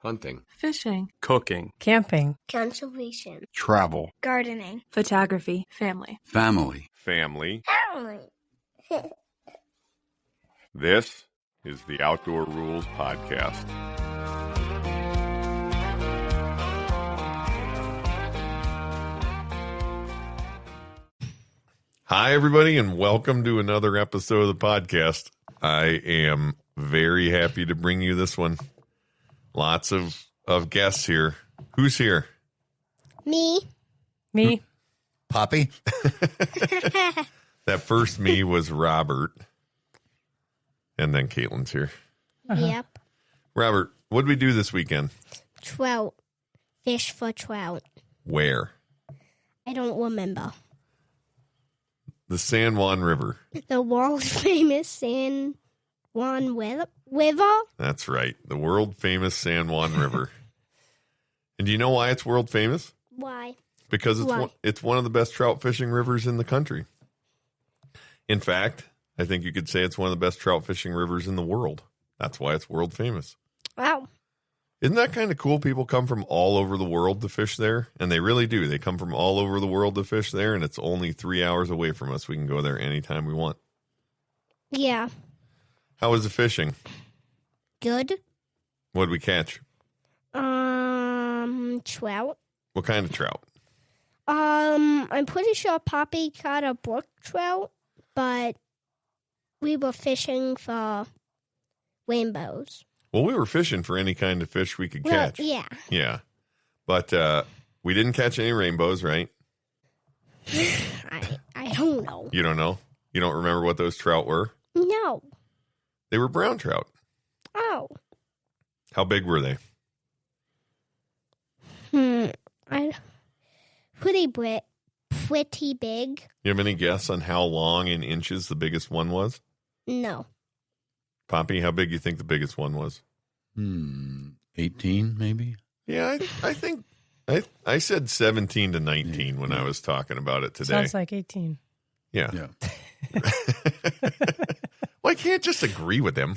hunting, fishing, cooking, camping, conservation, travel, gardening, photography, family. family. Family. This is the Outdoor Rules Podcast. Hi, everybody, and welcome to another episode of the podcast. I am very happy to bring you this one. Lots of guests here. Who's here? Me. Poppy? That first me was Robert. And then Caitlin's here. Yep. Robert, what did we do this weekend? Trout. Fish for trout. Where? I don't remember. The San Juan River. The world famous San Juan River? That's right. The world famous San Juan River. And do you know why it's world famous? Why? Because it's one of the best trout fishing rivers in the country. In fact, I think you could say it's one of the best trout fishing rivers in the world. That's why it's world famous. Wow. Isn't that kind of cool? People come from all over the world to fish there, and they really do. They come from all over the world to fish there, and it's only 3 hours away from us. We can go there anytime we want. Yeah. How was the fishing? Good. What did we catch? Trout. What kind of trout? I'm pretty sure Poppy caught a brook trout, but we were fishing for rainbows. Well, we were fishing for any kind of fish we could catch. Yeah. Yeah. But we didn't catch any rainbows, right? I don't know. You don't know? You don't remember what those trout were? No. They were brown trout. Oh. How big were they? Pretty big. You have any guess on how long in inches the biggest one was? No. Poppy, how big do you think the biggest one was? 18 maybe? Yeah, I think I said 17 to 19 when I was talking about it today. Sounds like 18. Yeah. Well, I can't just agree with him.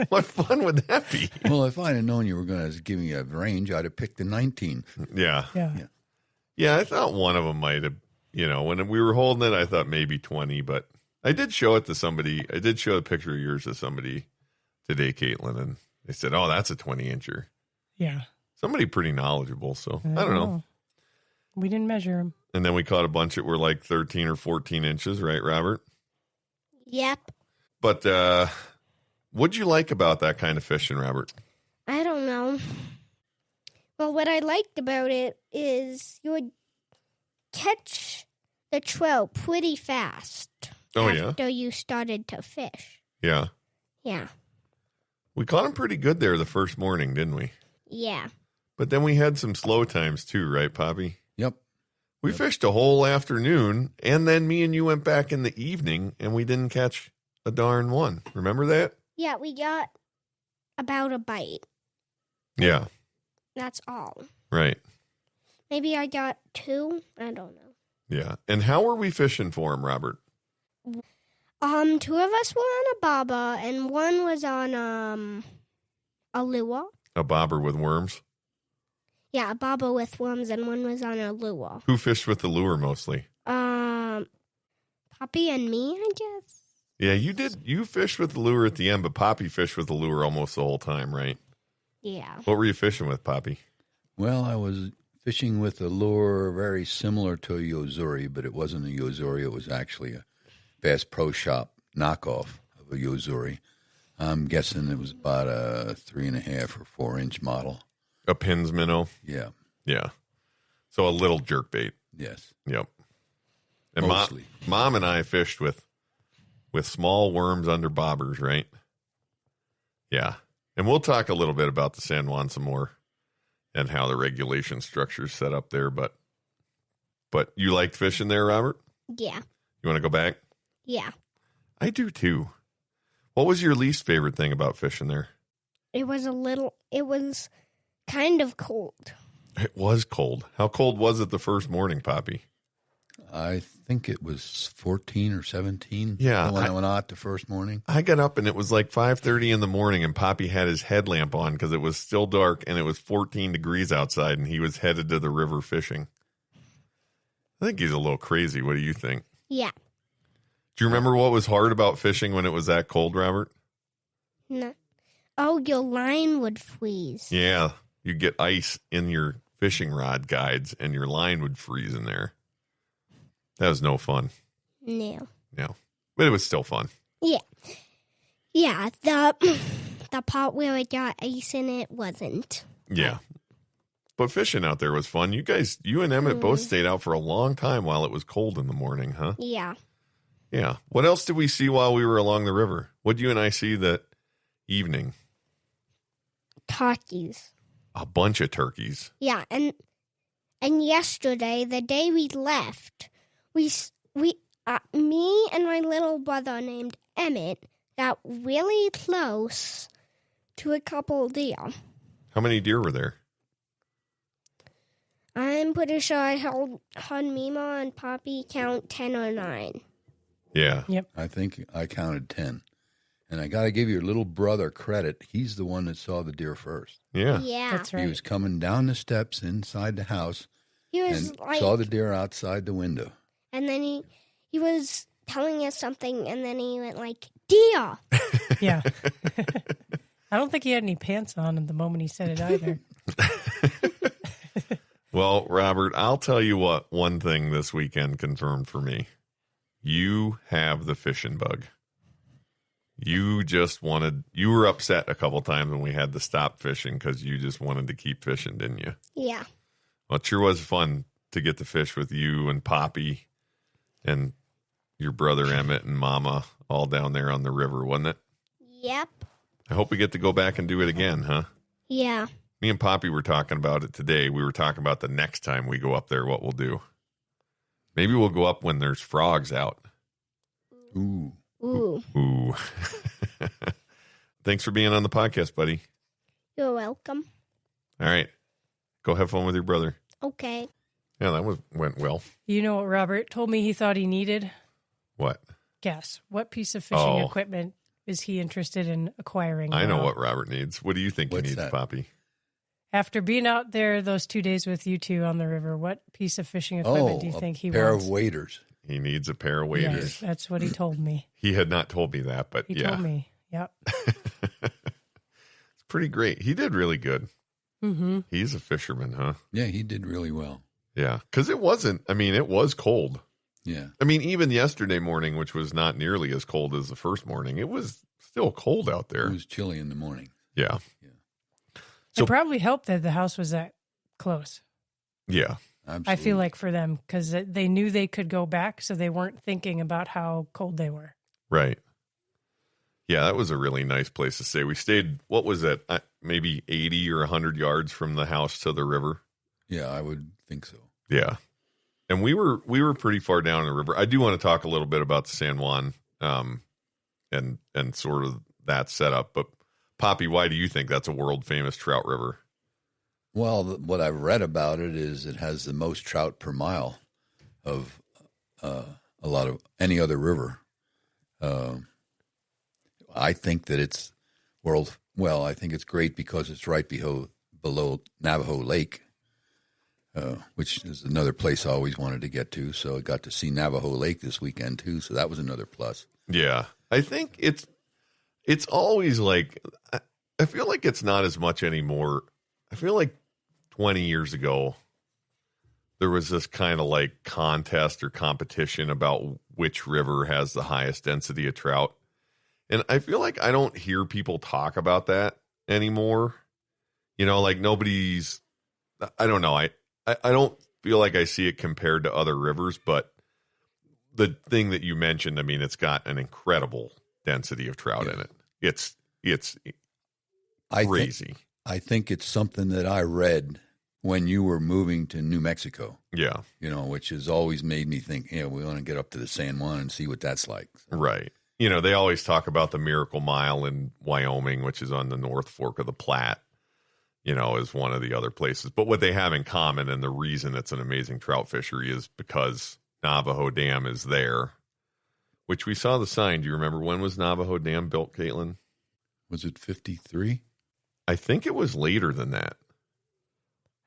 What fun would that be? Well, if I'd have known you were going to give me a range, I'd have picked the 19. Yeah, I thought one of them might have, when we were holding it, I thought maybe 20, but I did show it to somebody. I did show a picture of yours to somebody today, Caitlin, and they said, oh, that's a 20-incher. Yeah. Somebody pretty knowledgeable, so I don't know. We didn't measure them. And then we caught a bunch that were like 13 or 14 inches, right, Robert? Yep. But what'd you like about that kind of fishing, Robert? I don't know. Well, what I liked about it is you would catch the trout pretty fast. Oh, after you started to fish. Yeah. Yeah. We caught them pretty good there the first morning, didn't we? Yeah. But then we had some slow times too, right, Poppy? Yep. We fished a whole afternoon, and then me and you went back in the evening, and we didn't catch a darn one. Remember that? Yeah, we got about a bite. Yeah. That's all. Right. Maybe I got 2. I don't know. Yeah. And how were we fishing for them, Robert? 2 of us were on a bobber, and one was on a lure. A bobber with worms? Yeah, a bobber with worms, and one was on a lure. Who fished with the lure mostly? Poppy and me, I guess. Yeah, you did. You fished with the lure at the end, but Poppy fished with the lure almost the whole time, right? Yeah. What were you fishing with, Poppy? Well, I was fishing with a lure very similar to a Yozuri, but it wasn't a Yozuri. It was actually a Bass Pro Shop knockoff of a Yozuri. I'm guessing it was about a 3.5 or 4 inch model. A Pins minnow? Yeah. Yeah. So a little jerkbait. Yes. Yep. And Mostly. Mom and I fished with small worms under bobbers, right? Yeah. And we'll talk a little bit about the San Juan some more and how the regulation structure is set up there. But you liked fishing there, Robert? Yeah. You want to go back? Yeah. I do too. What was your least favorite thing about fishing there? It was kind of cold. It was cold. How cold was it the first morning, Poppy? I think it was 14 or 17. Yeah, when I went out the first morning. I got up and it was like 5:30 in the morning, and Poppy had his headlamp on because it was still dark and it was 14 degrees outside, and he was headed to the river fishing. I think he's a little crazy. What do you think? Yeah. Do you remember what was hard about fishing when it was that cold, Robert? No. Oh, your line would freeze. Yeah, you get ice in your fishing rod guides, and your line would freeze in there. That was no fun. No. No, but it was still fun. Yeah. Yeah, the part where it got ice in it wasn't. Yeah. But fishing out there was fun. You and Emmett both stayed out for a long time while it was cold in the morning, huh? Yeah. Yeah. What else did we see while we were along the river? What did you and I see that evening? Turkeys. A bunch of turkeys. Yeah, and yesterday, the day we left, me and my little brother named Emmett got really close to a couple deer. How many deer were there? I'm pretty sure I heard Mima and Poppy count 10 or 9. Yeah. Yep. I think I counted 10. And I got to give your little brother credit. He's the one that saw the deer first. Yeah. Yeah. That's right. He was coming down the steps inside the house He was and like, saw the deer outside the window. and then he was telling us something, and then he went like, deer. Yeah. I don't think he had any pants on at the moment he said it either. Well, Robert, I'll tell you what one thing this weekend confirmed for me. You have the fishing bug. You were upset a couple times when we had to stop fishing because you just wanted to keep fishing, didn't you? Yeah. Well, it sure was fun to get to fish with you and Poppy and your brother Emmett and Mama all down there on the river, wasn't it? Yep. I hope we get to go back and do it again, huh? Yeah. Me and Poppy were talking about it today. We were talking about the next time we go up there, what we'll do. Maybe we'll go up when there's frogs out. Ooh. Ooh. Ooh. Thanks for being on the podcast, buddy. You're welcome. All right. Go have fun with your brother. Okay. Yeah, that went well. You know what Robert told me he thought he needed? What? Guess. What piece of fishing equipment is he interested in acquiring? I know now? what Robert needs. What do you think What's he needs, that? Poppy? After being out there those 2 days with you two on the river, what piece of fishing equipment do you think he a pair wants? of waders. He needs a pair of Yes, waders. that's what he told me. He had not told me that, but He yeah. told me. Yep. It's pretty great. He did really good. Mm-hmm. He's a fisherman, huh? Yeah, he did really well. Yeah. Because it was cold. Yeah. I mean, even yesterday morning, which was not nearly as cold as the first morning, it was still cold out there. It was chilly in the morning. Yeah. It probably helped that the house was that close. Yeah. Absolutely. I feel like for them, because they knew they could go back, so they weren't thinking about how cold they were. Right. Yeah, that was a really nice place to stay. We stayed, what was it, maybe 80 or 100 yards from the house to the river. Yeah, I would think so. Yeah. And we were pretty far down the river. I do want to talk a little bit about the San Juan and sort of that setup. But Poppy, why do you think that's a world famous trout river? Well, what I've read about it is it has the most trout per mile of a lot of any other river. I think that it's I think it's great because it's right below Navajo Lake, which is another place I always wanted to get to. So I got to see Navajo Lake this weekend too. So that was another plus. Yeah. I think it's always like, I feel like it's not as much anymore. I feel like 20 years ago, there was this kind of like contest or competition about which river has the highest density of trout. And I feel like I don't hear people talk about that anymore. You know, like nobody's, I don't know. I don't feel like I see it compared to other rivers, but the thing that you mentioned, I mean, it's got an incredible density of trout in it. It's crazy. I think it's something that I read when you were moving to New Mexico. Yeah. You know, which has always made me think, we want to get up to the San Juan and see what that's like. So, Right. You know, they always talk about the Miracle Mile in Wyoming, which is on the North Fork of the Platte, you know, is one of the other places. But what they have in common and the reason it's an amazing trout fishery is because Navajo Dam is there, which we saw the sign. Do you remember when was Navajo Dam built, Caitlin? Was it 53? I think it was later than that.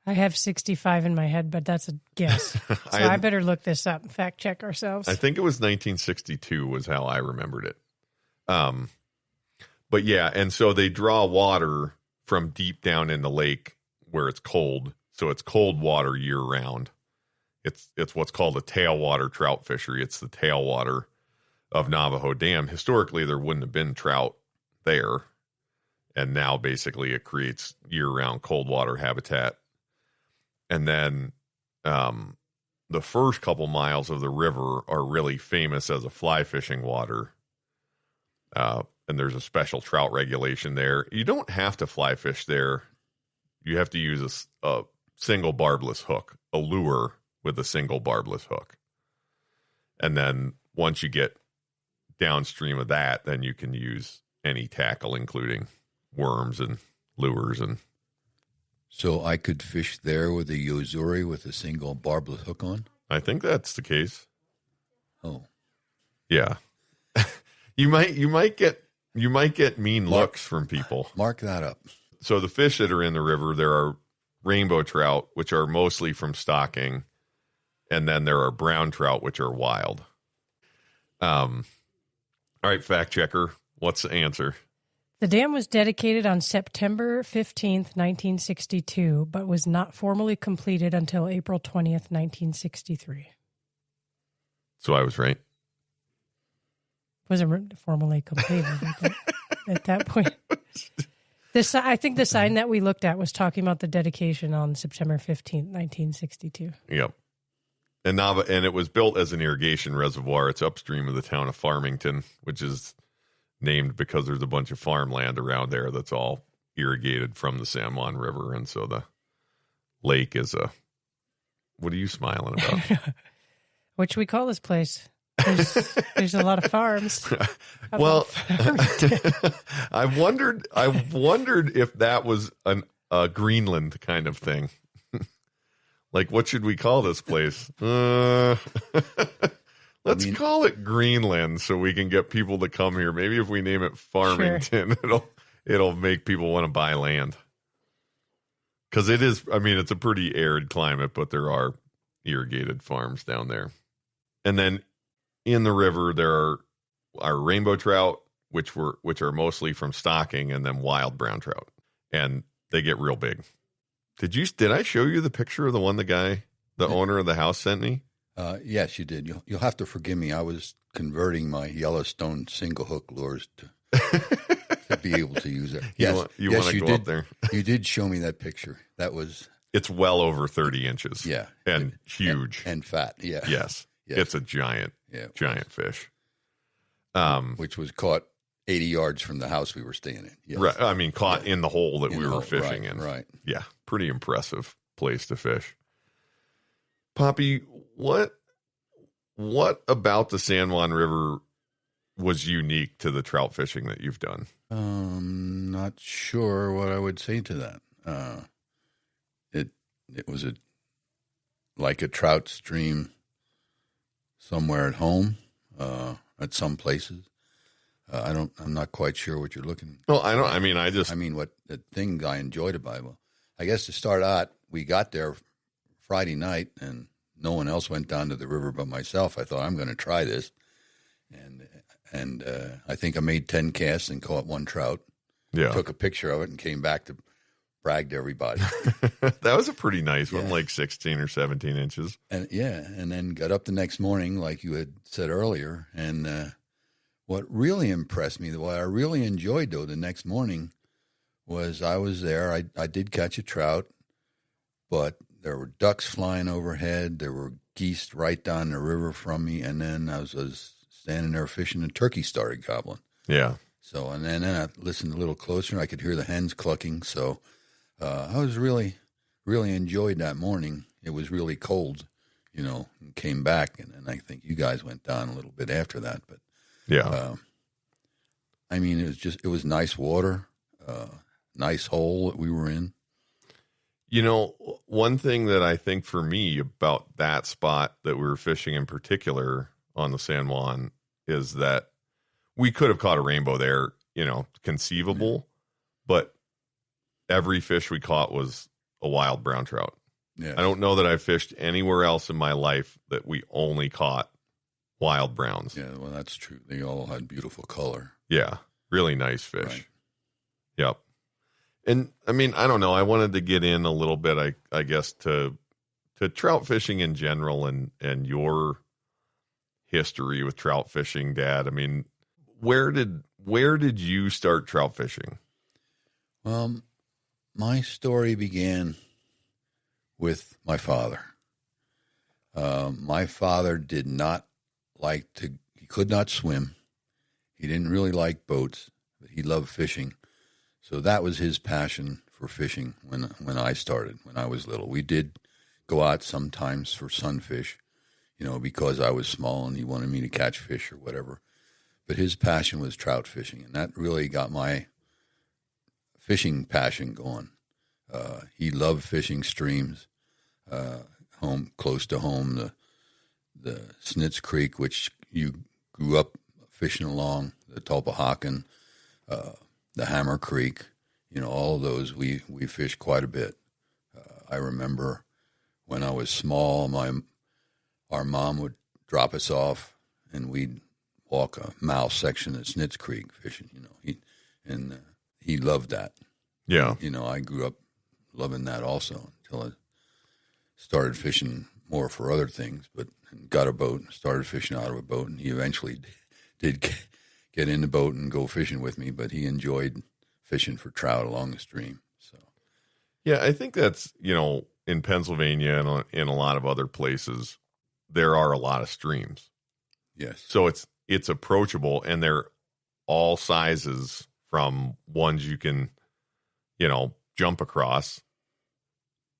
I have 65 in my head, but that's a guess. So I better look this up and fact check ourselves. I think it was 1962 was how I remembered it. But yeah, and so they draw water from deep down in the lake where it's cold. So it's cold water year round. It's what's called a tailwater trout fishery. It's the tailwater of Navajo Dam. Historically, there wouldn't have been trout there. And now basically it creates year-round cold water habitat. And then the first couple miles of the river are really famous as a fly fishing water. And there's a special trout regulation there. You don't have to fly fish there. You have to use a single barbless hook, a lure with a single barbless hook. And then once you get downstream of that, then you can use any tackle, including worms and lures. And So I could fish there with a yozuri with a single barbless hook on? I think that's the case. Oh. Yeah. You might get mean looks from people. Mark that up. So the fish that are in the river, there are rainbow trout, which are mostly from stocking, and then there are brown trout, which are wild. All right, fact checker, what's the answer? The dam was dedicated on September 15th, 1962, but was not formally completed until April 20th, 1963. So I was right. Wasn't formally completed at that point. I think the sign that we looked at was talking about the dedication on September 15th, 1962. Yep. And it was built as an irrigation reservoir. It's upstream of the town of Farmington, which is named because there's a bunch of farmland around there that's all irrigated from the San Juan River. And so the lake is what are you smiling about? What should we call this place? There's a lot of farms. Well, I wondered if that was a Greenland kind of thing. Like, what should we call this place? Let's call it Greenland so we can get people to come here. Maybe if we name it Farmington, sure. it'll make people want to buy land. Because it is, it's a pretty arid climate, but there are irrigated farms down there. And then in the river, there are rainbow trout, which are mostly from stocking, and then wild brown trout. And they get real big. Did I show you the picture of the one the owner of the house sent me? Yes, you did. You'll have to forgive me. I was converting my Yellowstone single hook lures to be able to use it. Yes, you want to go up there? You did show me that picture. It's well over 30 inches. Yeah, and huge and fat. Yeah. Yes. It's a giant fish. Which was caught 80 yards from the house we were staying in. Yes. Right. Caught in the hole that we were fishing in. Right. Yeah. Pretty impressive place to fish. Poppy, what about the San Juan River was unique to the trout fishing that you've done? Not sure what I would say to that. It was like a trout stream somewhere at home, at some places. I'm not quite sure what you're looking. Well, I don't. What the thing I enjoyed about it. Well, I guess to start out, we got there Friday night, and no one else went down to the river but myself. I thought I'm going to try this, and I think I made 10 casts and caught one trout. Yeah, took a picture of it and came back to brag to everybody. That was a pretty nice one, like 16 or 17 inches. And then got up the next morning, like you had said earlier, and what really impressed me, what I really enjoyed, though, the next morning was I was there. I did catch a trout, but there were ducks flying overhead. There were geese right down the river from me, and then I was standing there fishing, and turkey started gobbling. Yeah. So, and then I listened a little closer, and I could hear the hens clucking. So I was really, really enjoyed that morning. It was really cold, and came back, and I think you guys went down a little bit after that, but. Yeah. It was nice water, nice hole that we were in. You know, one thing that I think for me about that spot that we were fishing in particular on the San Juan is that we could have caught a rainbow there, you know, conceivable, but every fish we caught was a wild brown trout. Yeah. I don't know that I've fished anywhere else in my life that we only caught wild browns. Yeah, well, that's true. They all had beautiful color. Yeah, really nice fish. Right. Yep. And I mean, I don't know. I wanted to get in a little bit, I guess, to trout fishing in general and your history with trout fishing, Dad. I mean, where did you start trout fishing? Well, my story began with my father. My father did not he could not swim. He didn't really like boats, but he loved fishing. So that was his passion for fishing when I started, when I was little. We did go out sometimes for sunfish, you know, because I was small and he wanted me to catch fish or whatever. But his passion was trout fishing, and that really got my fishing passion going. He loved fishing streams, close to home, the Snitz Creek, which you grew up fishing along, the Tulpehocken, the Hammer Creek, you know, all of those we fished quite a bit. I remember when I was small, our mom would drop us off, and we'd walk a mile section at Snitz Creek fishing. You know, he loved that. Yeah, you know, I grew up loving that also until I started fishing more for other things, but got a boat and started fishing out of a boat, and he eventually did get in the boat and go fishing with me, but he enjoyed fishing for trout along the stream. So, yeah, I think that's, you know, in Pennsylvania and in a lot of other places, there are a lot of streams. yes. So it's approachable, and they're all sizes, from ones you can, you know, jump across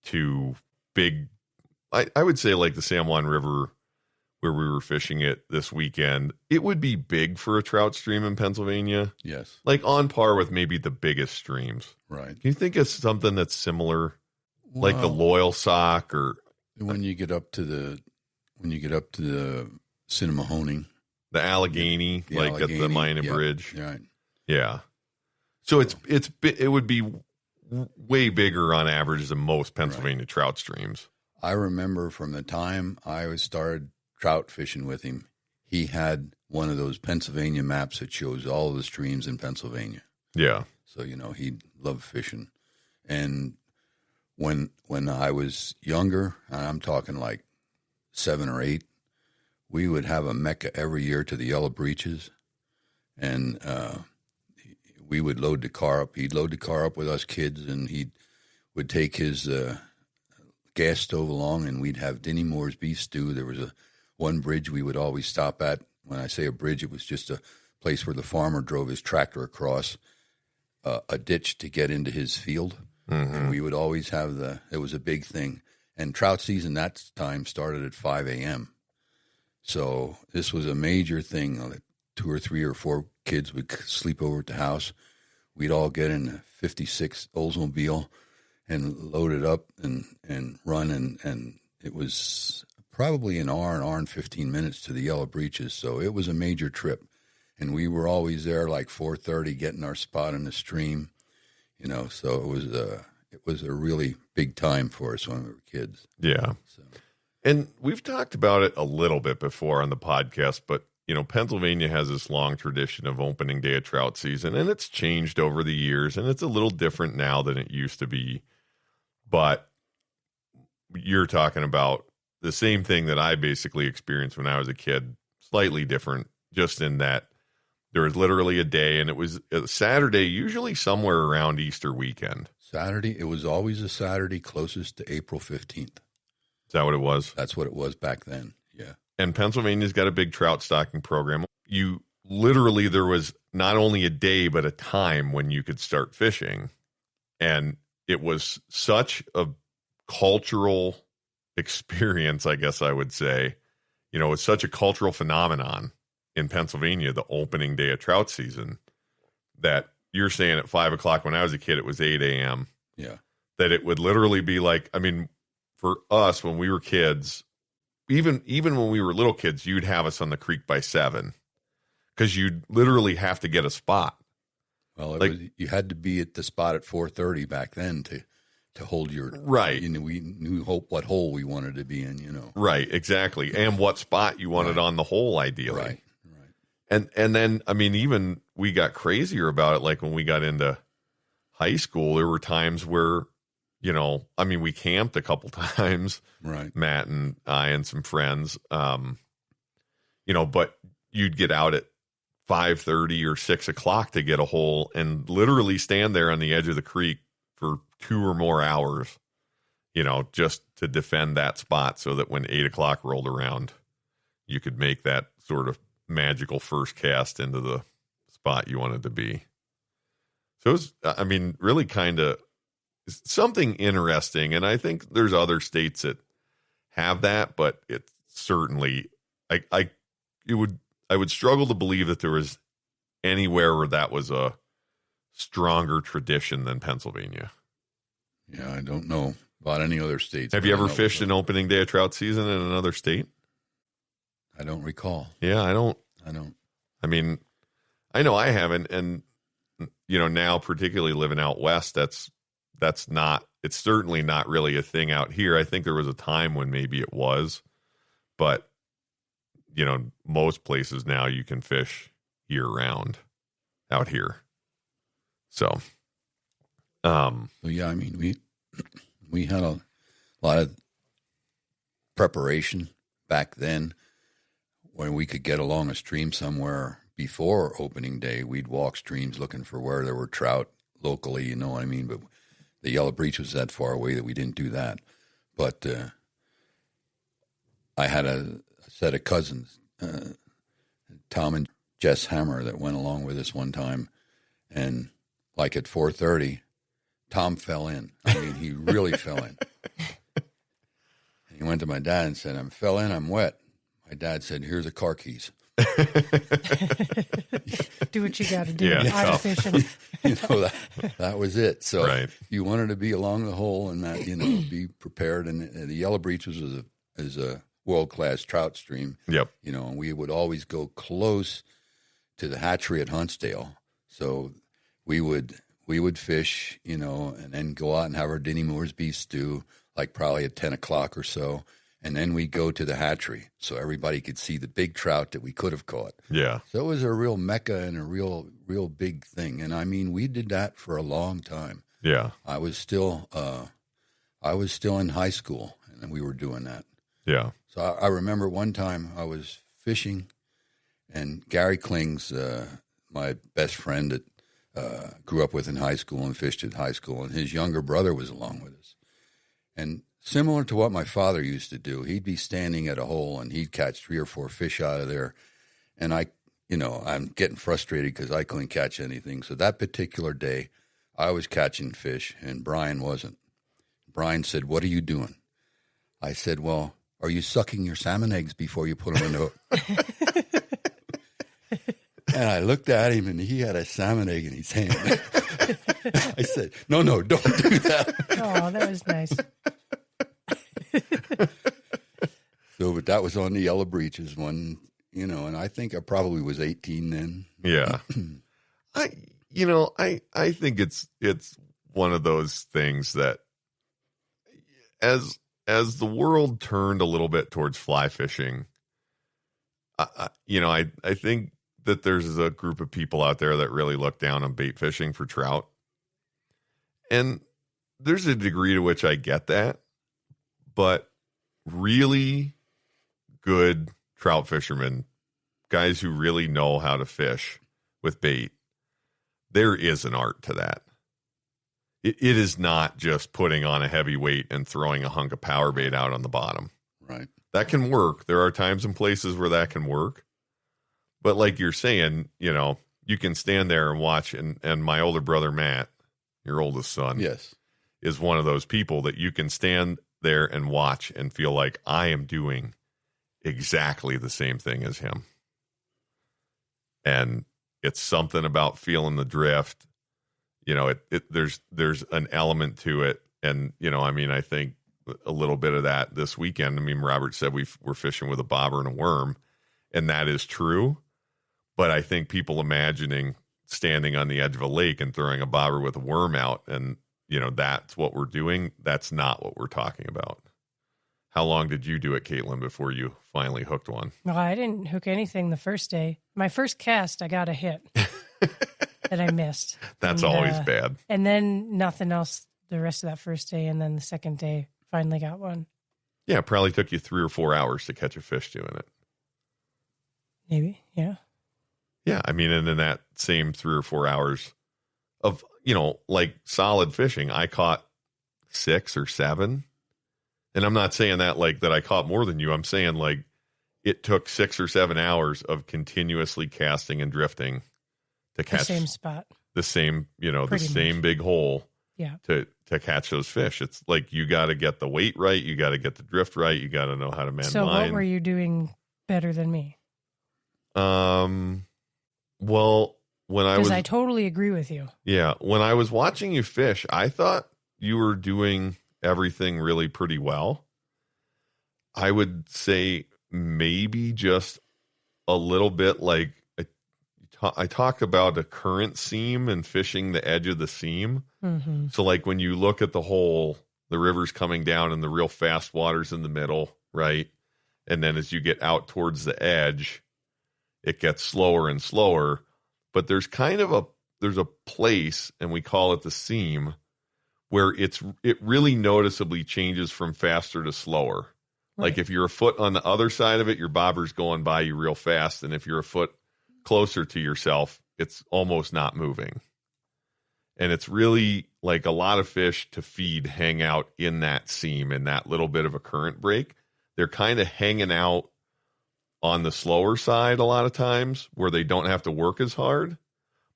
to big. I would say like the San Juan River, where we were fishing it this weekend, it would be big for a trout stream in Pennsylvania. Yes. Like on par with maybe the biggest streams. Right. Can you think of something that's similar, like the Well, Loyal Sock or when you get up to the Cinnamahoney, the Allegheny, the like at the Allegheny, Minor yep, Bridge? right? Yeah. So it would be way bigger on average than most Pennsylvania trout streams. I remember from the time I started trout fishing with him, he had one of those Pennsylvania maps that shows all the streams in Pennsylvania. Yeah. So, you know, he loved fishing. And when I was younger, and I'm talking like 7 or 8, we would have a Mecca every year to the Yellow Breeches. And we would load the car up. He'd load the car up with us kids, and he would take his gas stove along, and we'd have Dinny Moore's beef stew. There was one bridge we would always stop at. When I say a bridge, it was just a place where the farmer drove his tractor across a ditch to get into his field. Mm-hmm. And we would always have it was a big thing. And trout season that time started at 5 a.m. So this was a major thing. 2 or 3 or 4 kids would sleep over at the house. We'd all get in a 56 Oldsmobile and load it up and run. And it was probably an hour and 15 minutes to the Yellow Breeches. So it was a major trip. And we were always there like 4:30 getting our spot in the stream, you know. So it was a really big time for us when we were kids. Yeah. So. And we've talked about it a little bit before on the podcast, but, you know, Pennsylvania has this long tradition of opening day of trout season, and it's changed over the years, and it's a little different now than it used to be. But you're talking about the same thing that I basically experienced when I was a kid, slightly different, just in that there was literally a day, and it was a Saturday, usually somewhere around Easter weekend. Saturday, it was always a Saturday closest to April 15th. Is that what it was? That's what it was back then, yeah. And Pennsylvania's got a big trout stocking program. You literally, there was not only a day, but a time when you could start fishing. And it was such a cultural experience, I guess I would say. You know, it's such a cultural phenomenon in Pennsylvania, the opening day of trout season, that you're saying at 5 o'clock when I was a kid, it was 8 a.m. Yeah. that it would literally be like, I mean, for us when we were kids, even when we were little kids, you'd have us on the creek by 7 because you'd literally have to get a spot. Well, Like- you had to be at the spot at 4:30 back then to hold your Right. You know, we knew what hole we wanted to be in. Right, exactly. And what spot you wanted on the hole, ideally. Right. And then, I mean, even we got crazier about it. Like when we got into high school, there were times where, I mean, we camped a couple times, Right. Matt and I and some friends, but you'd get out at 5:30 or 6 o'clock to get a hole and literally stand there on the edge of the creek for 2 or more hours, just to defend that spot so that when 8 o'clock rolled around, you could make that sort of magical first cast into the spot you wanted to be. So it was, I mean, really kind of something interesting. And I think there's other states that have that, but it's certainly, I would struggle to believe that there was anywhere where that was a stronger tradition than Pennsylvania. Yeah, I don't know about any other states. Have but you I ever know fished an opening day of trout season in another state? I don't recall. Yeah, I don't. I I mean, I know I haven't, and now particularly living out west, it's certainly not really a thing out here. I think there was a time when maybe it was, but most places now you can fish year round out here. So, yeah, I mean, we had a lot of preparation back then. When we could get along a stream somewhere before opening day, we'd walk streams looking for where there were trout locally, you know what I mean? But the Yellow Breech was that far away that we didn't do that. But I had a set of cousins, Tom and Jess Hammer, that went along with us one time. And like at 4:30, Tom fell in. I mean, he really fell in. And he went to my dad and said, "I fell in, I'm wet." My dad said, "Here's a car keys." Do what you got to do. Yeah, I'm tough. fishing. That was it. So Right. you wanted to be along the hole and that, be prepared. And the Yellow Breech is a world-class trout stream. yep. And we would always go close to the hatchery at Huntsdale. So we would fish, and then go out and have our Denny Moore's beef stew, like probably at 10 o'clock or so. And then we go to the hatchery so everybody could see the big trout that we could have caught. Yeah. So it was a real mecca and a real big thing. And I mean, we did that for a long time. Yeah. I was still in high school and we were doing that. Yeah. So I remember one time I was fishing, and Gary Kling's my best friend that grew up with in high school and fished at high school, and his younger brother was along with us. And similar to what my father used to do, he'd be standing at a hole and he'd catch 3 or 4 fish out of there. And I'm getting frustrated because I couldn't catch anything. So that particular day, I was catching fish and Brian wasn't. Brian said, "What are you doing?" I said, "Well, are you sucking your salmon eggs before you put them in the hook?" And I looked at him, and he had a salmon egg in his hand. I said, no, don't do that. Oh, that was nice. So, but that was on the Yellow Breeches one, and I think I probably was 18 then. Yeah. I think it's one of those things that as the world turned a little bit towards fly fishing, I think that there's a group of people out there that really look down on bait fishing for trout. And there's a degree to which I get that, but really good trout fishermen, guys who really know how to fish with bait, there is an art to that. It is not just putting on a heavy weight and throwing a hunk of power bait out on the bottom. Right. That can work. There are times and places where that can work. But like you're saying, you can stand there and watch. And my older brother, Matt, your oldest son, Yes. is one of those people that you can stand there and watch and feel like I am doing exactly the same thing as him. And it's something about feeling the drift. There's an element to it And, I think a little bit of that this weekend. I mean, Robert said we're fishing with a bobber and a worm, and that is true. But I think people imagining standing on the edge of a lake and throwing a bobber with a worm out and, that's what we're doing. That's not what we're talking about. How long did you do it, Caitlin, before you finally hooked one? Well, I didn't hook anything the first day. My first cast, I got a hit that I missed. That's always bad. And then nothing else the rest of that first day. And then the second day, finally got one. Yeah, it probably took you 3 or 4 hours to catch a fish doing it. Maybe, yeah. Yeah, I mean, and in that same 3 or 4 hours of, like solid fishing, I caught 6 or 7. And I'm not saying that like that I caught more than you. I'm saying like it took 6 or 7 hours of continuously casting and drifting to catch the same spot, the same, the Pretty same much. big hole. Yeah. To catch those fish. It's like you got to get the weight right. You got to get the drift right. You got to know how to man So line. what were you doing better than me? Well, when I was, Because I totally agree with you. yeah, when I was watching you fish, I thought you were doing everything really pretty well. I would say maybe just a little bit like I talked about a current seam and fishing the edge of the seam. Mm-hmm. So like when you look at the hole, the river's coming down and the real fast water's in the middle, right? And then as you get out towards the edge, it gets slower and slower. But there's kind of there's a place, and we call it the seam, where it really noticeably changes from faster to slower. Right. Like if you're a foot on the other side of it, your bobber's going by you real fast. And if you're a foot closer to yourself, it's almost not moving. And it's really like a lot of fish to feed hang out in that seam, in that little bit of a current break. They're kind of hanging out on the slower side a lot of times where they don't have to work as hard,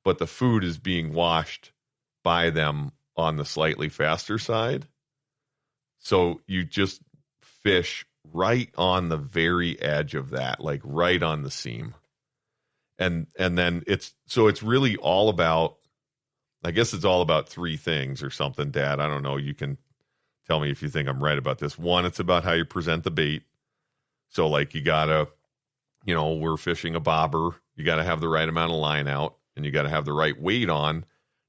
but the food is being washed by them on the slightly faster side. So you just fish right on the very edge of that, like right on the seam. And then it's really all about, I guess it's all about 3 things or something, Dad. I don't know. You can tell me if you think I'm right about this. One, it's about how you present the bait. So like you gotta, we're fishing a bobber. You got to have the right amount of line out, and you got to have the right weight on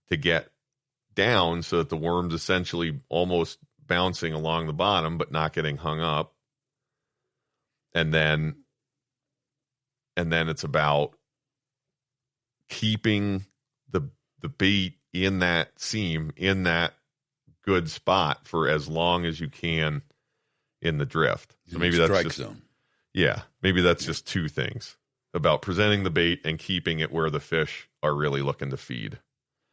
to get down so that the worm's essentially almost bouncing along the bottom, but not getting hung up. And then it's about keeping the bait in that seam, in that good spot for as long as you can in the drift. So maybe that's strike just zone. Yeah, maybe that's just 2 things about presenting the bait and keeping it where the fish are really looking to feed.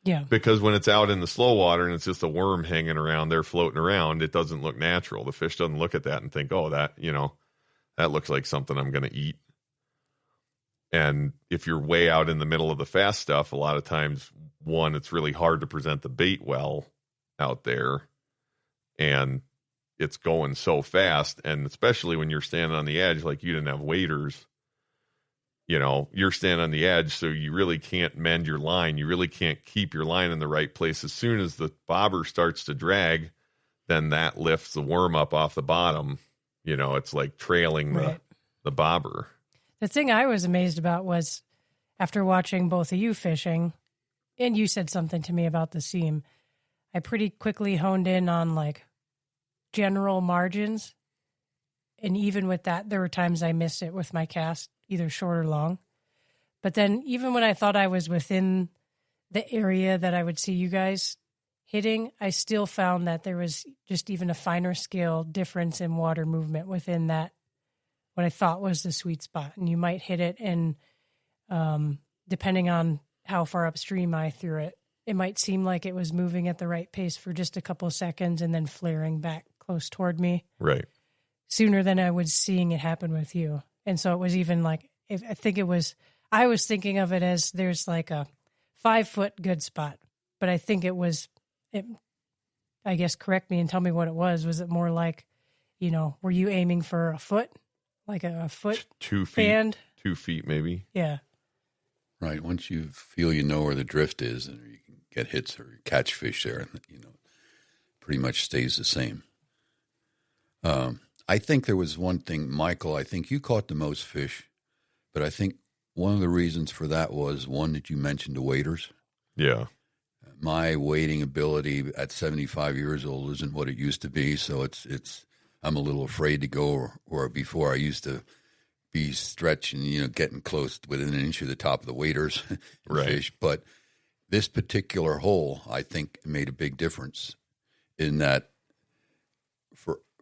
Yeah. Because when it's out in the slow water and it's just a worm hanging around there floating around, it doesn't look natural. The fish doesn't look at that and think, oh, that looks like something I'm going to eat. And if you're way out in the middle of the fast stuff, a lot of times, one, it's really hard to present the bait well out there. And it's going so fast. And especially when you're standing on the edge, like you didn't have waders, you're standing on the edge. So you really can't mend your line. You really can't keep your line in the right place. As soon as the bobber starts to drag, then that lifts the worm up off the bottom. It's like trailing the bobber. The thing I was amazed about was after watching both of you fishing, and you said something to me about the seam, I pretty quickly honed in on like general margins. And even with that, there were times I missed it with my cast, either short or long. But then even when I thought I was within the area that I would see you guys hitting, I still found that there was just even a finer scale difference in water movement within that, what I thought was the sweet spot. And you might hit it, and depending on how far upstream I threw it, it might seem like it was moving at the right pace for just a couple of seconds and then flaring back close toward me. Right. Sooner than I was seeing it happen with you. And so it was even like, I was thinking of it as there's like a 5-foot good spot, but I think I guess correct me and tell me what it was. Was it more like, were you aiming for a foot? Like a foot 2 feet, band? 2 feet maybe. Yeah. Right. Once you feel where the drift is, and you can get hits or catch fish there, pretty much stays the same. I think there was one thing, Michael, I think you caught the most fish, but I think one of the reasons for that was one that you mentioned, the waders. Yeah. My wading ability at 75 years old isn't what it used to be, so I'm a little afraid to go, or before I used to be stretching, getting close within an inch of the top of the waders and Right. fish. But this particular hole, I think, made a big difference in that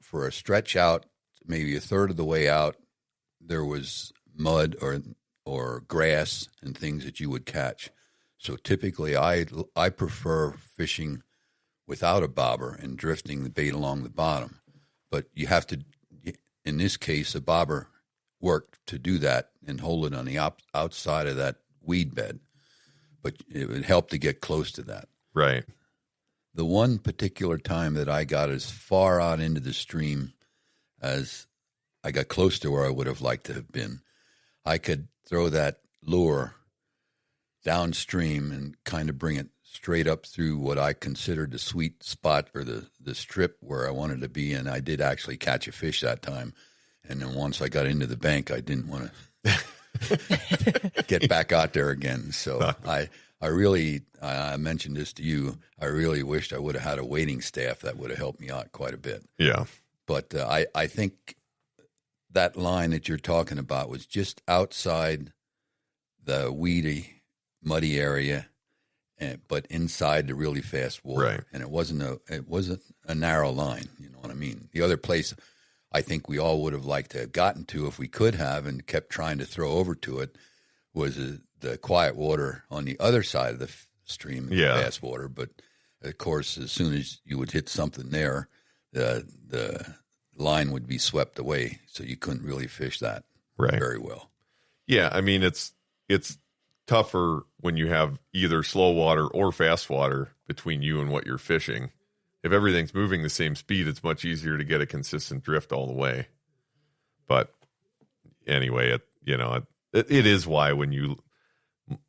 for a stretch out, maybe a third of the way out, there was mud or grass and things that you would catch. So typically, I prefer fishing without a bobber and drifting the bait along the bottom. But you have to, in this case, a bobber worked to do that and hold it on the outside of that weed bed. But it would help to get close to that. Right. The one particular time that I got as far out into the stream as I got close to where I would have liked to have been, I could throw that lure downstream and kind of bring it straight up through what I considered the sweet spot or the strip where I wanted to be. And I did actually catch a fish that time. And then once I got into the bank, I didn't want to get back out there again. So I really, I mentioned this to you, I really wished I would have had a waiting staff that would have helped me out quite a bit. Yeah. But I think that line that you're talking about was just outside the weedy, muddy area, but inside the really fast water. Right. And it wasn't a narrow line. You know what I mean? The other place I think we all would have liked to have gotten to if we could have and kept trying to throw over to it was the quiet water on the other side of the stream, the fast water. But of course, as soon as you would hit something there, the line would be swept away, so you couldn't really fish that very well. Yeah, I mean it's tougher when you have either slow water or fast water between you and what you're fishing. If everything's moving the same speed, it's much easier to get a consistent drift all the way. But anyway, it is why when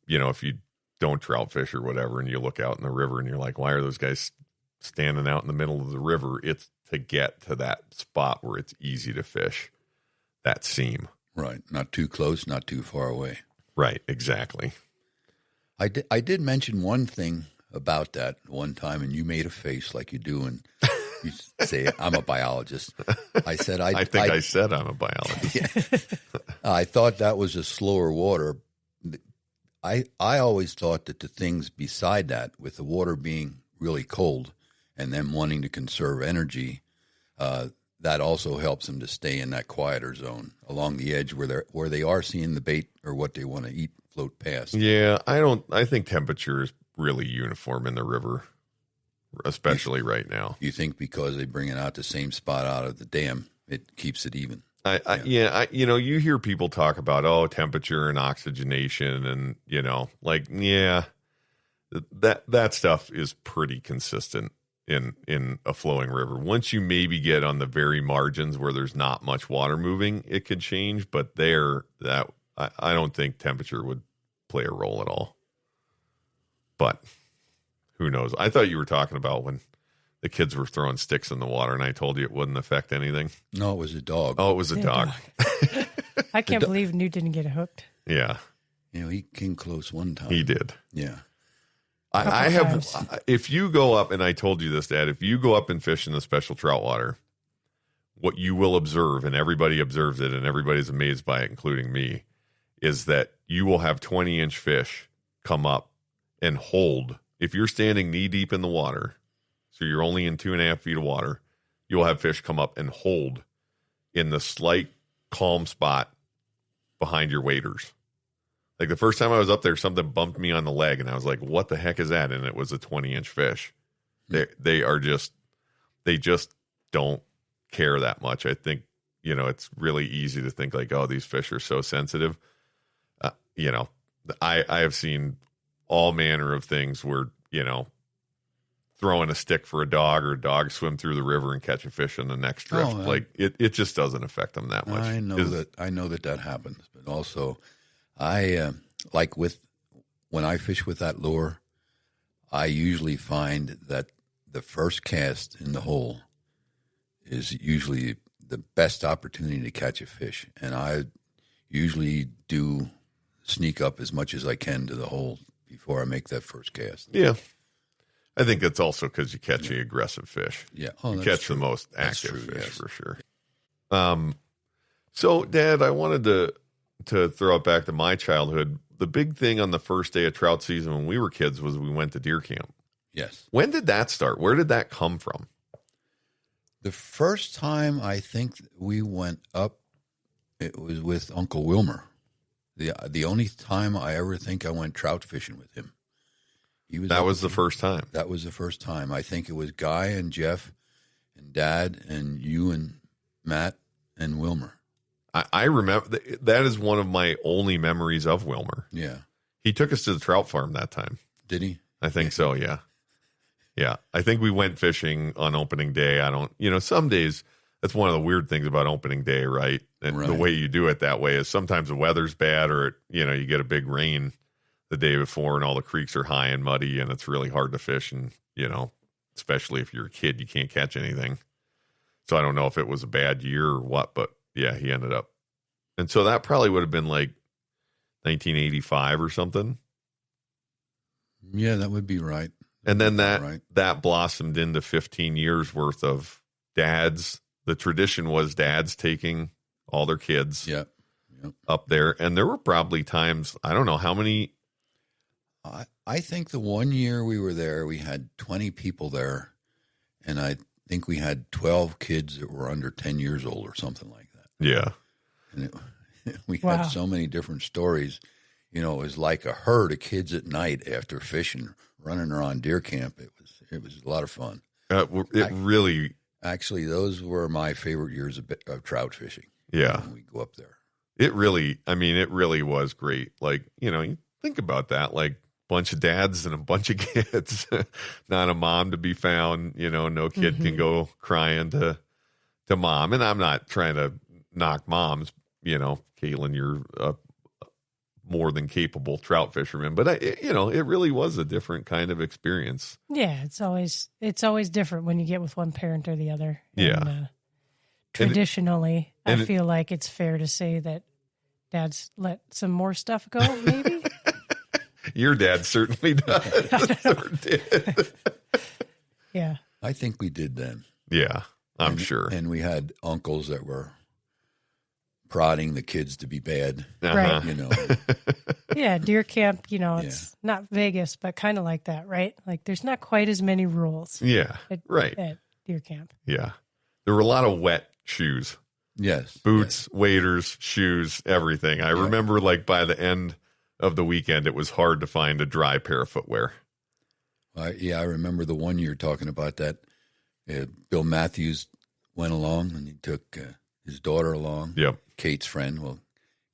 if you don't trout fish or whatever, and you look out in the river and you're like, why are those guys standing out in the middle of the river? It's to get to that spot where it's easy to fish that seam. Right. Not too close, not too far away. Right. Exactly. I did mention one thing about that one time, and you made a face like you do, and you say, I'm a biologist. I said, I said I'm a biologist. I thought that was a slower water. I always thought that the things beside that, with the water being really cold and them wanting to conserve energy, that also helps them to stay in that quieter zone along the edge where they are seeing the bait or what they want to eat float past. Yeah, I think temperature is really uniform in the river, especially right now. You think because they bring it out the same spot out of the dam, it keeps it even? You hear people talk about temperature and oxygenation, and that stuff is pretty consistent in a flowing river. Once you maybe get on the very margins where there's not much water moving, it could change. But I don't think temperature would play a role at all. But who knows? I thought you were talking about when the kids were throwing sticks in the water, and I told you it wouldn't affect anything. No, it was a dog. Oh, it was a dog. I can't believe Newt didn't get hooked. Yeah. He came close one time. He did. Yeah. I have, if you go up, and I told you this, Dad, if you go up and fish in the special trout water, what you will observe, and everybody observes it, and everybody's amazed by it, including me, is that you will have 20-inch fish come up and hold. If you're standing knee deep in the water, so you're only in 2.5 feet of water, you'll have fish come up and hold in the slight calm spot behind your waders. Like the first time I was up there, something bumped me on the leg, and I was like, what the heck is that? And it was a 20-inch fish. They just don't care that much. I think, it's really easy to think like, oh, these fish are so sensitive. I have seen all manner of things where, throwing a stick for a dog or a dog swim through the river and catch a fish in the next drift. It just doesn't affect them that much. I know that happens, but also when I fish with that lure, I usually find that the first cast in the hole is usually the best opportunity to catch a fish. And I usually do sneak up as much as I can to the hole before I make that first cast. Yeah. I think it's also because you catch the aggressive fish. Yeah. You that's catch true. the most That's active true, fish yes. for sure. So, Dad, I wanted to throw it back to my childhood. The big thing on the first day of trout season when we were kids was we went to deer camp. Yes. When did that start? Where did that come from? The first time I think we went up, it was with Uncle Wilmer. The only time I ever think I went trout fishing with him. That was the first time. That was the first time. I think it was Guy and Jeff and Dad and you and Matt and Wilmer. I remember that is one of my only memories of Wilmer. Yeah. He took us to the trout farm that time. Did he? I think so, yeah. Yeah. I think we went fishing on opening day. Some days, that's one of the weird things about opening day, right? And the way you do it that way is sometimes the weather's bad or, you get a big rain the day before and all the creeks are high and muddy and it's really hard to fish. And, especially if you're a kid, you can't catch anything. So I don't know if it was a bad year or what, but yeah, he ended up. And so that probably would have been like 1985 or something. Yeah, that would be right. And then that blossomed into 15 years worth of dads. The tradition was dads taking all their kids up there. And there were probably times, I don't know how many. I think the one year we were there, we had 20 people there. And I think we had 12 kids that were under 10 years old or something like that. Yeah. And we had so many different stories. It was like a herd of kids at night after fishing, running around deer camp. It was a lot of fun. Actually, those were my favorite years of trout fishing. Yeah. When we go up there. It really was great. Like, you think about that, like bunch of dads and a bunch of kids, not a mom to be found, no kid can go crying to mom. And I'm not trying to knock moms, Caitlin, you're a more than capable trout fisherman, but it really was a different kind of experience. Yeah. It's always different when you get with one parent or the other. Yeah. And, traditionally, I feel like it's fair to say that dads let some more stuff go, maybe. Your dad certainly does. Or did. Yeah. I think we did then. Yeah, I'm sure. And we had uncles that were prodding the kids to be bad. Right. Yeah, deer camp, it's not Vegas, but kind of like that, right? Like there's not quite as many rules. Yeah, right. At deer camp. Yeah. There were a lot of wet shoes. Yes. Boots, waders, shoes, everything. I remember like by the end of the weekend, it was hard to find a dry pair of footwear. I remember the one year talking about that. Bill Matthews went along and he took his daughter along. Yep. Kate's friend. Well,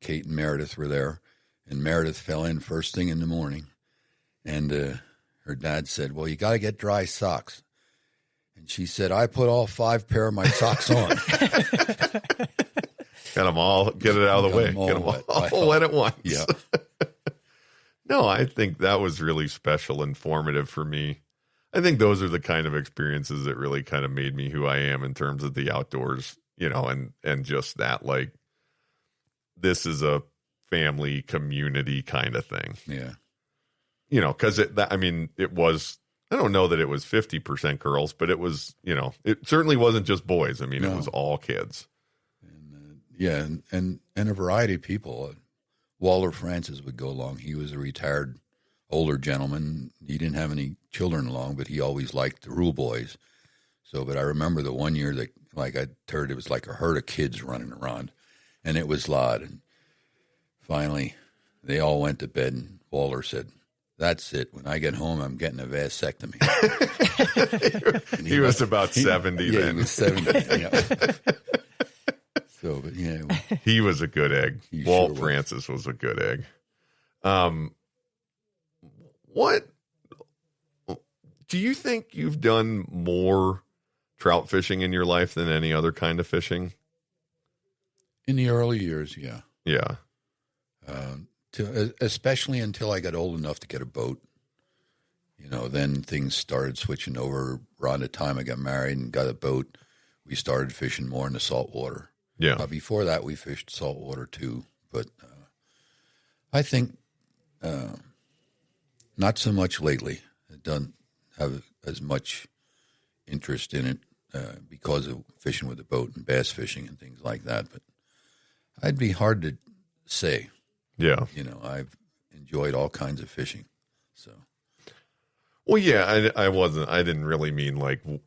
Kate and Meredith were there. And Meredith fell in first thing in the morning. And her dad said, well, you got to get dry socks. And she said, I put all 5 pair of my socks on. Get them all, get it out of the way. Get them all wet at once. Yeah. No, I think that was really special and formative for me. I think those are the kind of experiences that really kind of made me who I am in terms of the outdoors, and just that, like, this is a family community kind of thing. Yeah. Because it was, I don't know that it was 50% girls, but it was, it certainly wasn't just boys. It was all kids. And a variety of people. Walter Francis would go along. He was a retired older gentleman. He didn't have any children along, but he always liked the rule boys. But I remember the one year that, like I heard, it was like a herd of kids running around, and it was loud. And finally, they all went to bed, and Walter said, that's it. When I get home, I'm getting a vasectomy. He was about 70 then. He was 70. Yeah. But he was a good egg. Walt Francis was a good egg. What do you think you've done more trout fishing in your life than any other kind of fishing? In the early years, yeah. Yeah. Especially until I got old enough to get a boat. Then things started switching over around the time I got married and got a boat. We started fishing more in the saltwater. Yeah. Before that, we fished saltwater too, but I think not so much lately. I don't have as much interest in it because of fishing with a boat and bass fishing and things like that. But I'd be hard to say. Yeah. I've enjoyed all kinds of fishing. So. Well, yeah, I didn't really mean like, do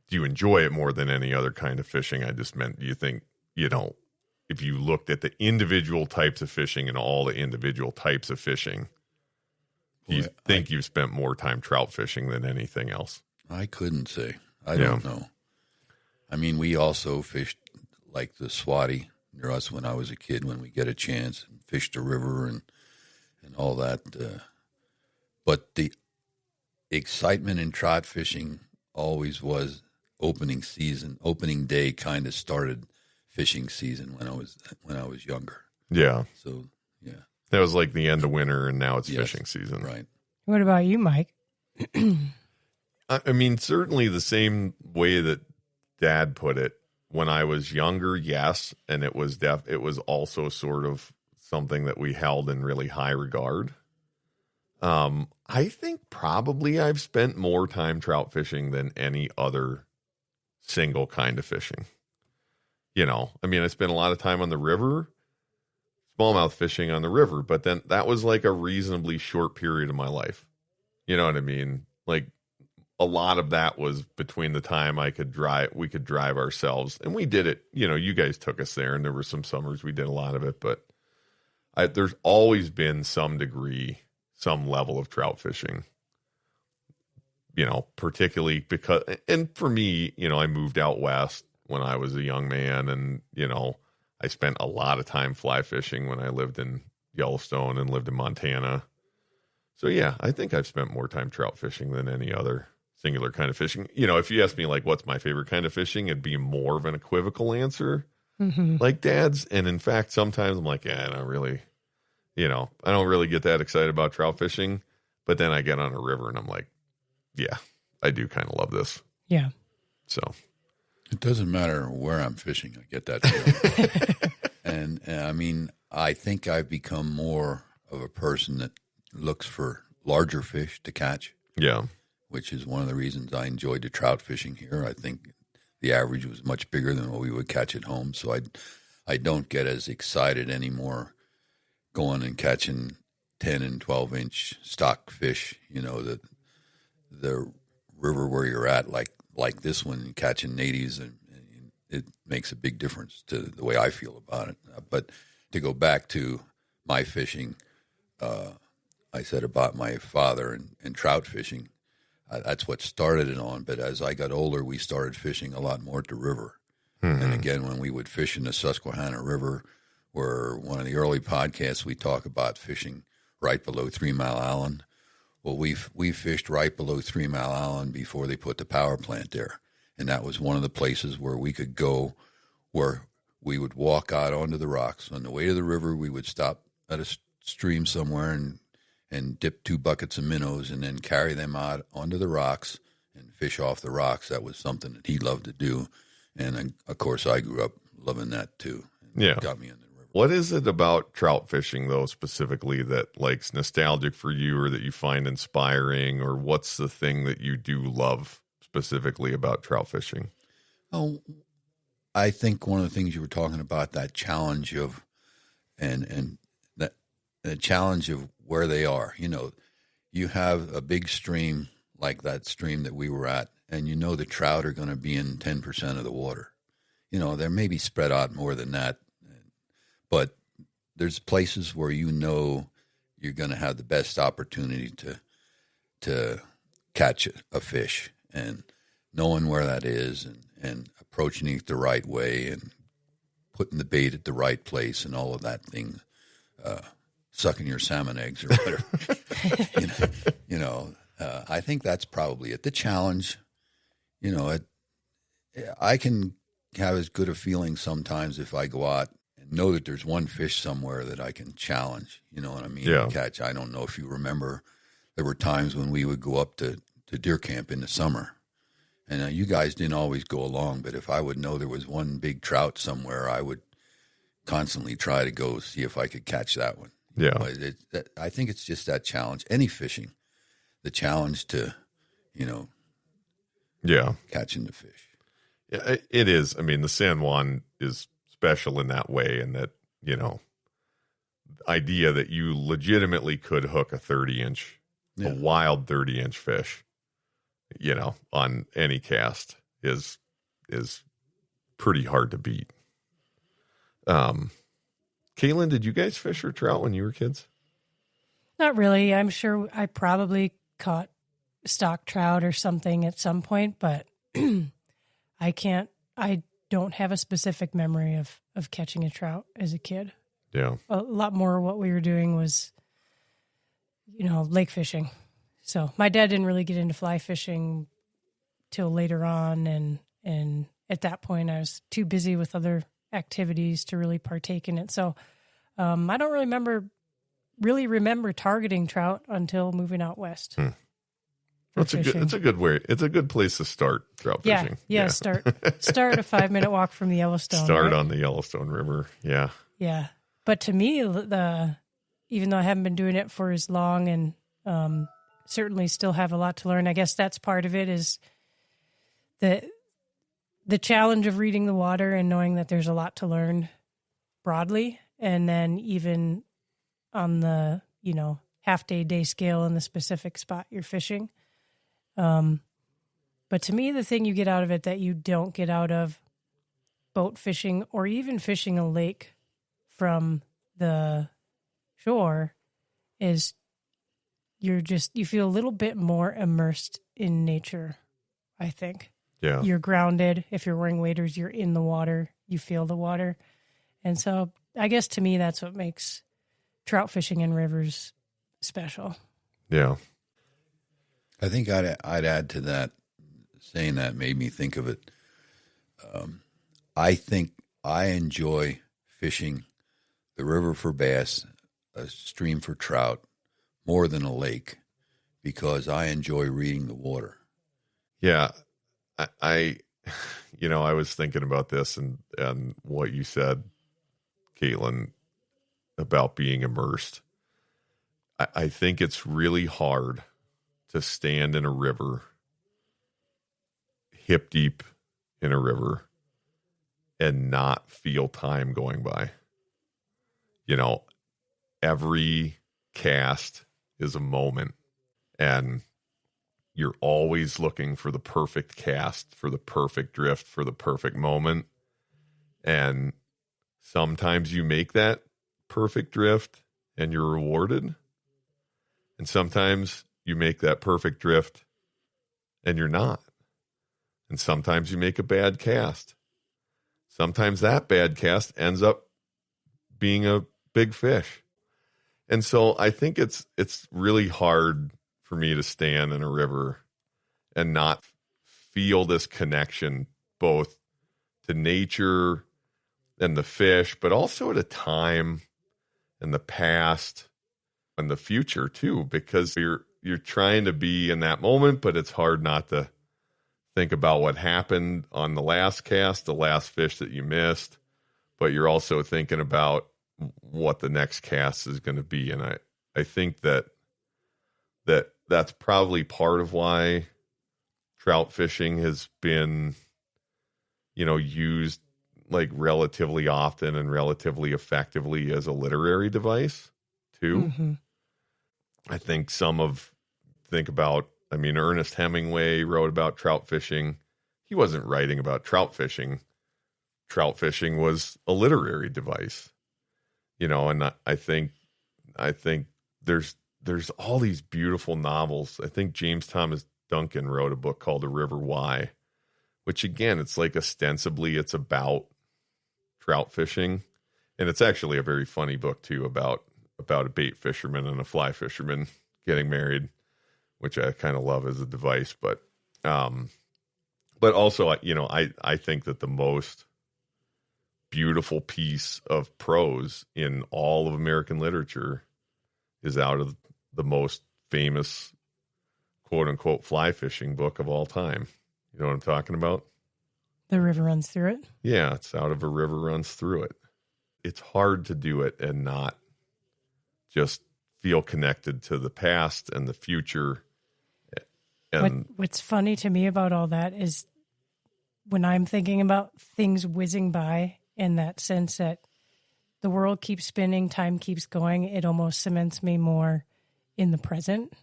you enjoy it more than any other kind of fishing? I just meant, do you think, if you looked at the individual types of fishing and all the individual types of fishing, do you think you've spent more time trout fishing than anything else? I couldn't say. I don't know. I mean, we also fished like the Swati near us when I was a kid when we get a chance, and fished the river and all that. But the excitement in trout fishing always was opening day kind of started fishing season when I was younger. Yeah. So, yeah. That was like the end of winter and now it's fishing season. Right. What about you, Mike? I mean, certainly the same way that Dad put it. When I was younger, yes, and it was also sort of something that we held in really high regard. I think probably I've spent more time trout fishing than any other single kind of fishing. I mean, I spent a lot of time on the river, smallmouth fishing on the river, but then that was like a reasonably short period of my life. You know what I mean? Like a lot of that was between the time we could drive ourselves, and we did it. You guys took us there, and there were some summers we did a lot of it, but there's always been some level of trout fishing, particularly because, and for me, I moved out west when I was a young man, and, I spent a lot of time fly fishing when I lived in Yellowstone and lived in Montana. So yeah, I think I've spent more time trout fishing than any other singular kind of fishing. If you ask me like, what's my favorite kind of fishing, it'd be more of an equivocal answer, like Dad's. And in fact, sometimes I'm like, I don't really, I don't really get that excited about trout fishing, but then I get on a river and I'm like, yeah, I do kind of love this. Yeah. So it doesn't matter where I'm fishing. I get that feeling. and I mean, I think I've become more of a person that looks for larger fish to catch. Yeah. Which is one of the reasons I enjoyed the trout fishing here. I think the average was much bigger than what we would catch at home. So I don't get as excited anymore going and catching 10 and 12-inch stock fish, the river where you're at, like this one, and catching natives, and it makes a big difference to the way I feel about it. But to go back to my fishing, I said about my father and trout fishing, that's what started it on. But as I got older, we started fishing a lot more at the river. Mm-hmm. And again, when we would fish in the Susquehanna River, where one of the early podcasts we talk about fishing right below 3 Mile Island. Well, we fished right below 3 Mile Island before they put the power plant there. And that was one of the places where we could go, where we would walk out onto the rocks. On the way to the river, we would stop at a stream somewhere and dip 2 buckets of minnows and then carry them out onto the rocks and fish off the rocks. That was something that he loved to do. And, of course, I grew up loving that, too. Yeah. Got me in the river. What is it about trout fishing, though, specifically that like's nostalgic for you or that you find inspiring, or what's the thing that you do love specifically about trout fishing? Oh, I think one of the things you were talking about, that challenge of, and that the challenge of where they are. You have a big stream like that stream that we were at, and the trout are going to be in 10% of the water. There may be spread out more than that, but there's places where you're going to have the best opportunity to catch a fish, and knowing where that is and approaching it the right way and putting the bait at the right place and all of that thing, sucking your salmon eggs or whatever. I think that's probably it. The challenge, I can have as good a feeling sometimes if I go out and know that there's one fish somewhere that I can challenge, you know what I mean? Yeah. Catch. I don't know if you remember there were times when we would go up to deer camp in the summer. And you guys didn't always go along, but if I would know there was one big trout somewhere, I would constantly try to go see if I could catch that one. Yeah. I think it's just that challenge. Any fishing, the challenge to, catching the fish. Yeah, it is. I mean, the San Juan is special in that way, and that, idea that you legitimately could hook a 30-inch, a wild 30-inch fish, on any cast is pretty hard to beat. Caitlin, did you guys fish for trout when you were kids? Not really. I'm sure I probably caught stock trout or something at some point, but I don't have a specific memory of catching a trout as a kid. Yeah. A lot more what we were doing was, lake fishing. So my dad didn't really get into fly fishing till later on. And at that point I was too busy with other activities to really partake in it. So I don't really remember targeting trout until moving out west. It's a good way. It's a good place to start trout fishing. Yeah. Start a 5-minute walk from the Yellowstone. Start on the Yellowstone River. Yeah. Yeah. But to me, even though I haven't been doing it for as long and certainly still have a lot to learn, I guess that's part of it is the challenge of reading the water and knowing that there's a lot to learn broadly. And then even on the, day scale in the specific spot you're fishing. But to me, the thing you get out of it that you don't get out of boat fishing or even fishing a lake from the shore is you feel a little bit more immersed in nature, I think. Yeah. You're grounded. If you're wearing waders, you're in the water. You feel the water. And so I guess to me, that's what makes trout fishing in rivers special. Yeah. I think I'd add to that, saying that made me think of it. I think I enjoy fishing the river for bass, a stream for trout, more than a lake, because I enjoy reading the water. Yeah. I was thinking about this and what you said, Caitlin, about being immersed. I think it's really hard to stand in a river, hip deep in a river, and not feel time going by. Every cast is a moment, and you're always looking for the perfect cast, for the perfect drift, for the perfect moment. And sometimes you make that perfect drift and you're rewarded. And sometimes you make that perfect drift and you're not. And sometimes you make a bad cast. Sometimes that bad cast ends up being a big fish. And so I think it's really hard for me to stand in a river and not feel this connection both to nature and the fish, but also at a time and the past and the future too, because you're trying to be in that moment, but it's hard not to think about what happened on the last cast, the last fish that you missed, but you're also thinking about what the next cast is going to be. And I think that's probably part of why trout fishing has been, used like relatively often and relatively effectively as a literary device too. Mm-hmm. I think Ernest Hemingway wrote about trout fishing. He wasn't writing about trout fishing. Trout fishing was a literary device, and I think there's all these beautiful novels. I think James Thomas Duncan wrote a book called The River Why, which again, it's like ostensibly it's about trout fishing. And it's actually a very funny book too about a bait fisherman and a fly fisherman getting married, which I kind of love as a device. But also, I think that the most beautiful piece of prose in all of American literature is out of the most famous quote unquote fly fishing book of all time. You know what I'm talking about? The river runs through it. Yeah, it's out of a river runs through it. It's hard to do it and not just feel connected to the past and the future. And What's funny to me about all that is when I'm thinking about things whizzing by in that sense that the world keeps spinning, time keeps going, it almost cements me more in the present,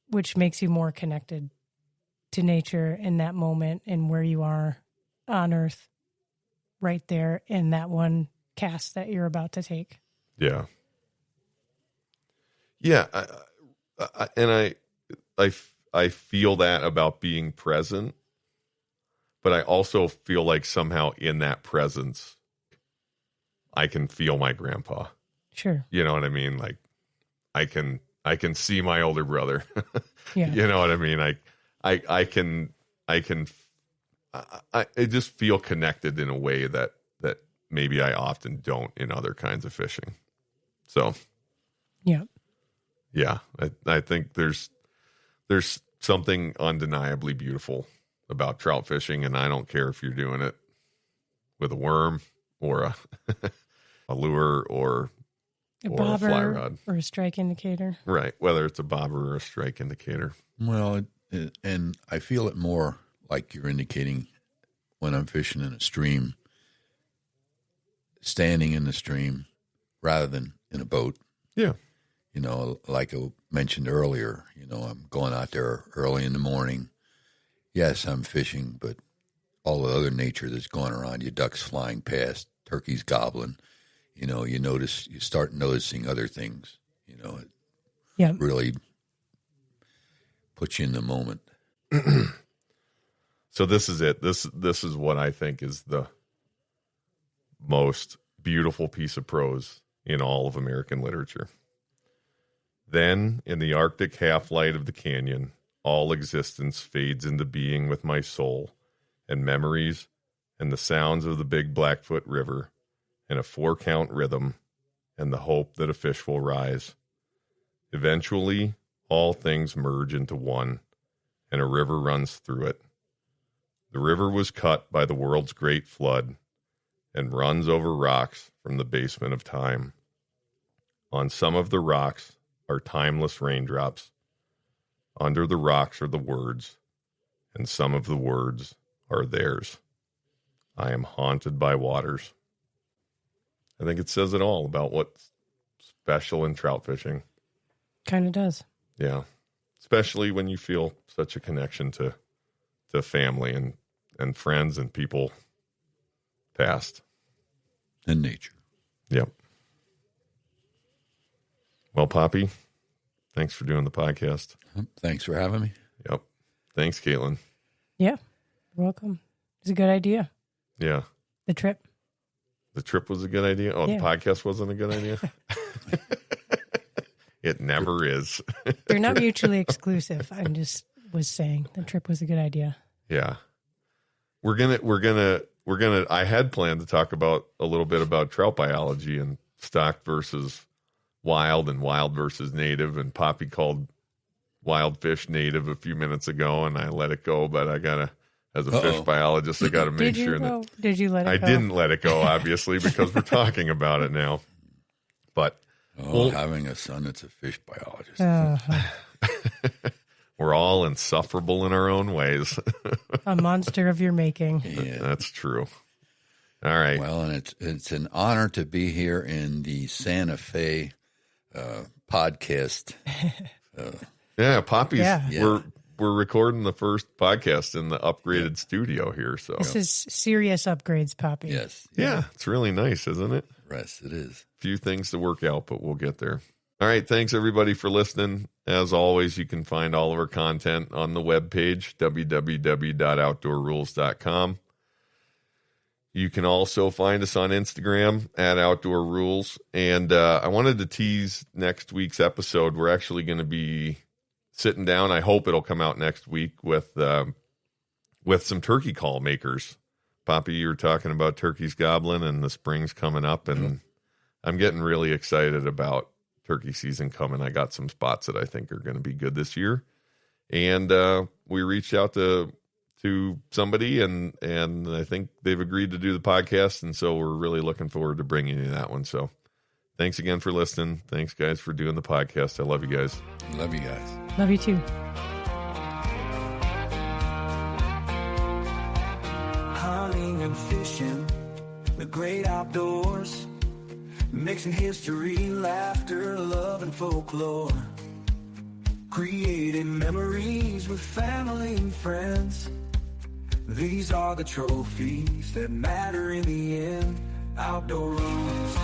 which makes you more connected to nature in that moment and where you are on Earth right there in that one cast that you're about to take. Yeah. Yeah. I feel that about being present, but I also feel like somehow in that presence, I can feel my grandpa. Sure. You know what I mean? Like I can see my older brother. Yeah. You know what I mean? I just feel connected in a way that maybe I often don't in other kinds of fishing. So, yeah, I think there's something undeniably beautiful about trout fishing, and I don't care if you're doing it with a worm or a lure or a fly bobber rod or a strike indicator. Right, whether it's a bobber or a strike indicator. Well, and I feel it more like you're indicating when I'm fishing in a stream, standing in the stream rather than in a boat. Yeah. You know, like I mentioned earlier, you know, I'm going out there early in the morning. Yes, I'm fishing, but all the other nature that's going around you, ducks flying past, turkeys gobbling, you know, you start noticing other things, you know, it really puts you in the moment. So this is it. This is what I think is the most beautiful piece of prose in all of American literature. Then, in the Arctic half-light of the canyon, all existence fades into being with my soul, and memories, and the sounds of the big Blackfoot River, and a 4-count rhythm, and the hope that a fish will rise. Eventually, all things merge into one, and a river runs through it. The river was cut by the world's great flood, and runs over rocks from the basement of time. On some of the rocks are timeless raindrops. Under the rocks are the words, and some of the words are theirs. I am haunted by waters. I think it says it all about what's special in trout fishing. Kind of does. Yeah. Especially when you feel such a connection to family and friends and people past. And nature. Yep. Well, Poppy, thanks for doing the podcast. Thanks for having me. Yep. Thanks, Caitlin. Yeah. You're welcome. It's a good idea. Yeah. The trip. The trip was a good idea? Oh, yeah. The podcast wasn't a good idea? It never is. They're not mutually exclusive. I just was saying the trip was a good idea. Yeah. We're gonna I had planned to talk about a little bit about trout biology and stock versus wild and wild versus native, and Poppy called wild fish native a few minutes ago, and I let it go, but I gotta, as a fish biologist, I gotta make sure that. Did you let it go? I didn't let it go, obviously, because we're talking about it now. But having a son that's a fish biologist. We're all insufferable in our own ways. A monster of your making. Yeah. That's true. All right. Well, and it's an honor to be here in the Santa Fe podcast. Yeah, Poppy's. Yeah. We're recording the first podcast in the upgraded studio here. So this is serious upgrades, Poppy. Yes. Yeah, it's really nice, isn't it? Yes, it is. Few things to work out, but we'll get there. All right. Thanks, everybody, for listening. As always, you can find all of our content on the webpage, www.outdoorrules.com. You can also find us on Instagram at Outdoor Rules. And I wanted to tease next week's episode. We're actually going to be sitting down. I hope it'll come out next week with some turkey call makers. Poppy, you were talking about turkeys gobbling and the spring's coming up, and I'm getting really excited about turkey season coming. I got some spots that I think are going to be good this year. And we reached out to somebody, and I think they've agreed to do the podcast. And so we're really looking forward to bringing you that one. So thanks again for listening. Thanks, guys, for doing the podcast. I love you guys. Love you guys. Love you too. Hunting and fishing, the great outdoors, mixing history, laughter, love, and folklore, creating memories with family and friends. These are the trophies that matter in the end. Outdoor rules,